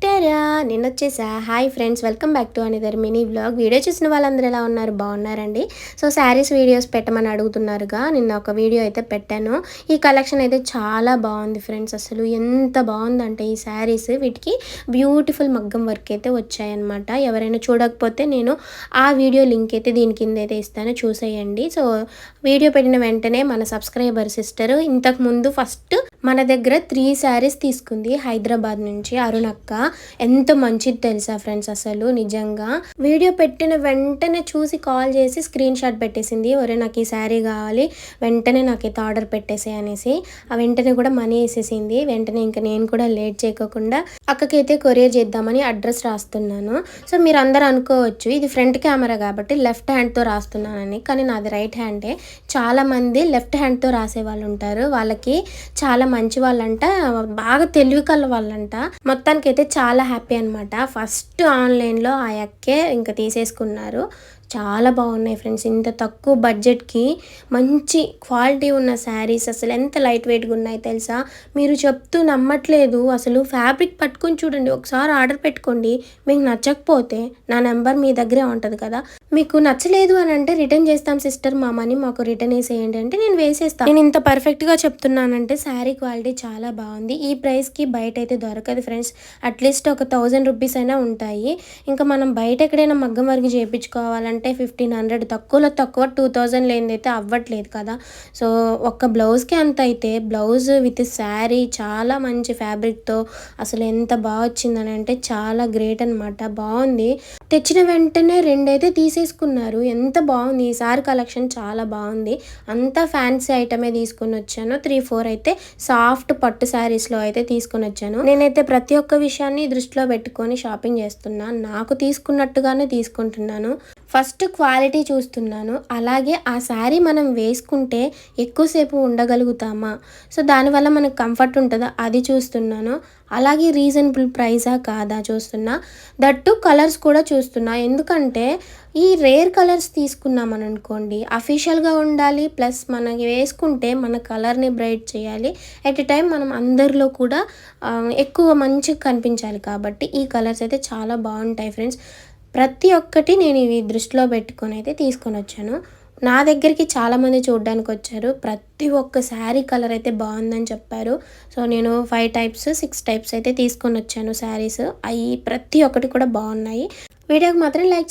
టారా! నేనొచ్చేసా. Hi friends, welcome back to another mini vlog. Video చూసిన వాళ్ళందరూ ఎలా ఉన్నారు? బాగున్నారండి. సో శారీస్ వీడియోస్ పెట్టమని అడుగుతున్నారుగా, నిన్న ఒక వీడియో అయితే పెట్టాను. ఈ కలెక్షన్ అయితే చాలా బాగుంది ఫ్రెండ్స్. అసలు ఎంత బాగుందంటే ఈ శారీస్, వీటికి బ్యూటిఫుల్ మగ్గం వర్క్ అయితే వచ్చాయన్నమాట. ఎవరైనా చూడకపోతే నేను ఆ వీడియో లింక్ అయితే దీని కింద అయితే ఇస్తాను, చూసేయండి. సో వీడియో పెట్టిన వెంటనే మన సబ్స్క్రైబర్ సిస్టర్ ఇంతకుముందు ఫస్ట్ మన దగ్గర 3 శారీస్ తీసుకుంది హైదరాబాద్ నుంచి, అరుణక్క. ఎంత మంచిది తెలుసా ఫ్రెండ్స్, అసలు నిజంగా వీడియో పెట్టిన వెంటనే చూసి కాల్ చేసి స్క్రీన్ షాట్ పెట్టేసింది. ఒరే నాకు ఈ శారీ కావాలి, వెంటనే నాకైతే ఆర్డర్ పెట్టేసే అనేసి. ఆ వెంటనే కూడా మనీ వేసేసింది. వెంటనే ఇంకా నేను కూడా లేట్ చేయకుండా అక్కకైతే కొరియర్ చేద్దామని అడ్రస్ రాస్తున్నాను. సో మీరు అందరూ అనుకోవచ్చు ఇది ఫ్రంట్ కెమెరా కాబట్టి లెఫ్ట్ హ్యాండ్తో రాస్తున్నానని, కానీ నాది రైట్ హ్యాండే. చాలామంది లెఫ్ట్ హ్యాండ్తో రాసే వాళ్ళు ఉంటారు, వాళ్ళకి చాలా మంచి వాళ్ళంట, బాగా తెలివి కల వాళ్ళంట. మొత్తానికైతే చాలా హ్యాపీ అనమాట. ఫస్ట్ ఆన్లైన్లో ఆ అక్కే ఇంకా తీసేసుకున్నారు. చాలా బాగున్నాయి ఫ్రెండ్స్. ఇంత తక్కువ బడ్జెట్కి మంచి క్వాలిటీ ఉన్న శారీస్ అసలు ఎంత లైట్ వెయిట్గా ఉన్నాయి తెలుసా. మీరు చెప్తూ నమ్మట్లేదు, అసలు ఫ్యాబ్రిక్ పట్టుకొని చూడండి, ఒకసారి ఆర్డర్ పెట్టుకోండి. మీకు నచ్చకపోతే నా నెంబర్ మీ దగ్గరే ఉంటుంది కదా, మీకు నచ్చలేదు అని అంటే రిటర్న్ చేస్తాం సిస్టర్, మా మనీ మాకు రిటర్న్ వేసేయండి అంటే నేను వేసేస్తాను. నేను ఇంత పర్ఫెక్ట్గా చెప్తున్నానంటే శారీ క్వాలిటీ చాలా బాగుంది. ఈ ప్రైస్కి బయట అయితే దొరకదు ఫ్రెండ్స్. అట్లీస్ట్ ఒక 1000 రూపీస్ అయినా ఉంటాయి. ఇంకా మనం బయట ఎక్కడైనా మగ్గం వర్క్ చేయించుకోవాలంటే 1500, తక్కువలో తక్కువ 2000 లేనిదైతే అవ్వట్లేదు కదా. సో ఒక్క బ్లౌజ్కి అంత అయితే, బ్లౌజ్ విత్ శారీ చాలా మంచి ఫ్యాబ్రిక్తో అసలు ఎంత బాగా వచ్చిందని అంటే చాలా గ్రేట్ అనమాట. బాగుంది. తెచ్చిన వెంటనే 2 అయితే తీసేసుకున్నారు. ఎంత బాగుంది ఈసారి కలెక్షన్, చాలా బాగుంది. అంతా ఫ్యాన్సీ ఐటమే తీసుకొని వచ్చాను. 3-4 అయితే సాఫ్ట్ పట్టు శారీస్లో అయితే తీసుకొని వచ్చాను. నేనైతే ప్రతి ఒక్క విషయాన్ని దృష్టిలో పెట్టుకొని షాపింగ్ చేస్తున్నాను. నాకు తీసుకున్నట్టుగానే తీసుకుంటున్నాను. ఫస్ట్ క్వాలిటీ చూస్తున్నాను, అలాగే ఆ శారీ మనం వేసుకుంటే ఎక్కువసేపు ఉండగలుగుతామా, సో దానివల్ల మనకు కంఫర్ట్ ఉంటుందా అది చూస్తున్నాను. అలాగే రీజనబుల్ ప్రైజా కాదా చూస్తున్నా. దట్టు కలర్స్ కూడా చూస్తున్నా, ఎందుకంటే ఈ రేర్ కలర్స్ తీసుకున్నామని అనుకోండి అఫీషియల్గా ఉండాలి, ప్లస్ మనకి వేసుకుంటే మన కలర్ని బ్రైట్ చేయాలి, ఎట్ ఎ టైం మనం అందరిలో కూడా ఎక్కువ మంచిగా కనిపించాలి. కాబట్టి ఈ కలర్స్ అయితే చాలా బాగుంటాయి ఫ్రెండ్స్. ప్రతి ఒక్కటి నేను ఇవి దృష్టిలో పెట్టుకొని అయితే తీసుకొని వచ్చాను. నా దగ్గరికి చాలామంది చూడడానికి వచ్చారు. ప్రతి ఒక్క శారీ కలర్ అయితే బాగుందని చెప్పారు. సో నేను 5 టైప్స్ 6 టైప్స్ అయితే తీసుకొని వచ్చాను శారీస్. అవి ప్రతి ఒక్కటి కూడా బాగున్నాయి. వీడియోకి మాత్రం లైక్